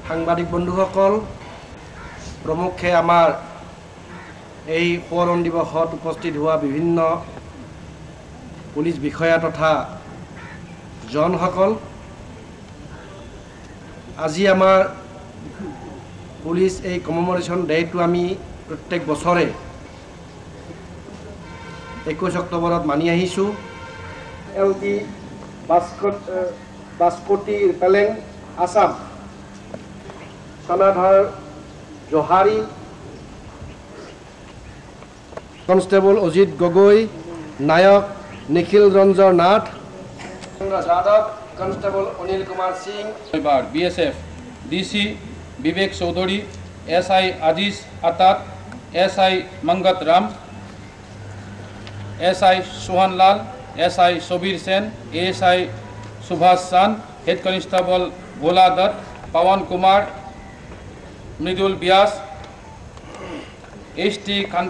সাংবাদিক বন্ধুসকল, প্ৰমুখ্যে আমাৰ এই সোৱৰণ দিৱসত উপস্থিত হোৱা বিভিন্ন পুলিচ বিষয়া তথা জনসকল, আজি আমাৰ পুলিচ এই কমেমৰেশ্যন ডেটো আমি প্ৰত্যেক বছৰে 21 অক্টোবৰত মানি আহিছোঁ। LT বাস্কটি পেলেং Assam, Sonadhar Jahari, constable Ajit Gogoi, Naik Nikhil Ranjan Nath, Yadav, constable Anil Kumar Singh, BSF DC Vivek Chaudhary, SI Aziz अतात, SI Mangat Ram, SI Sohan Lal, SI Sabir Sen, ASI Subhash Chand, head constable Bhola Dutt, Pawan Kumar, Mridul Vyas, ST Khan.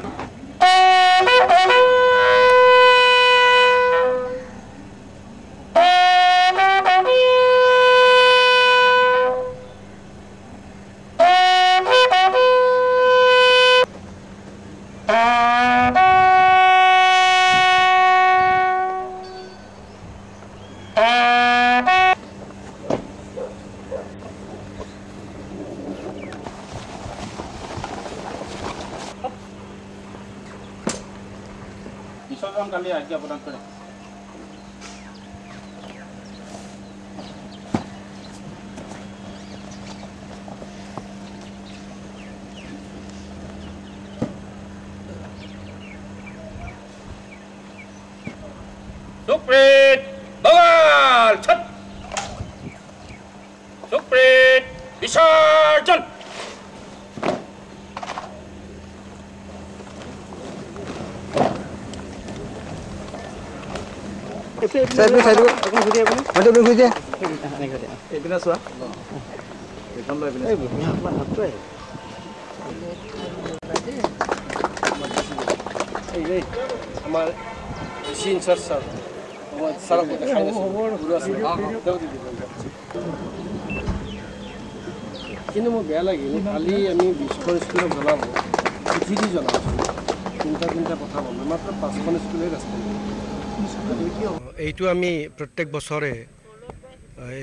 विसर्जनकाली आज्ञा प्रदान करें। सुप्रीत बवाल छत, सुप्रीत विसर्जन। কিন্তু মোৰ বেয়া লাগিল, কালি আমি 20খন স্কুলক জনাব চিঠি দি জনাইছোঁ, তিনিটা পঠাব, মাত্ৰ 5খন স্কুলে ৰাস্তা। এইটো আমি প্ৰত্যেক বছৰে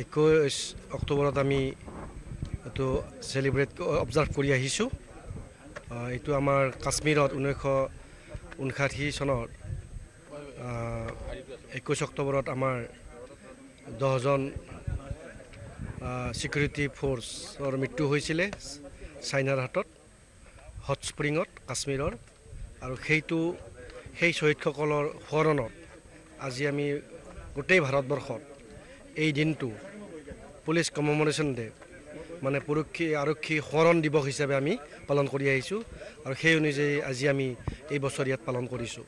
21 অক্টোবৰত আমি এইটো চেলিব্ৰেট অবজাৰ্ভ কৰি আহিছোঁ। এইটো আমাৰ কাশ্মীৰত 1959 চনত 21 অক্টোবৰত আমাৰ 10জন সিকিউৰিটি ফ'ৰ্চৰ মৃত্যু হৈছিলে চাইনাৰ হাতত, হট স্প্ৰিঙত কাশ্মীৰৰ। আৰু সেই শ্বহীদসকলৰ সোঁৱৰণত আজি আমি গোটেই ভাৰতবৰ্ষত এই দিনটো পুলিচ কমেমৰেশ্যন ডে মানে আৰক্ষী সোঁৱৰণ দিৱস হিচাপে আমি পালন কৰি আহিছোঁ। আৰু সেই অনুযায়ী আজি আমি এই বছৰ ইয়াত পালন কৰিছোঁ।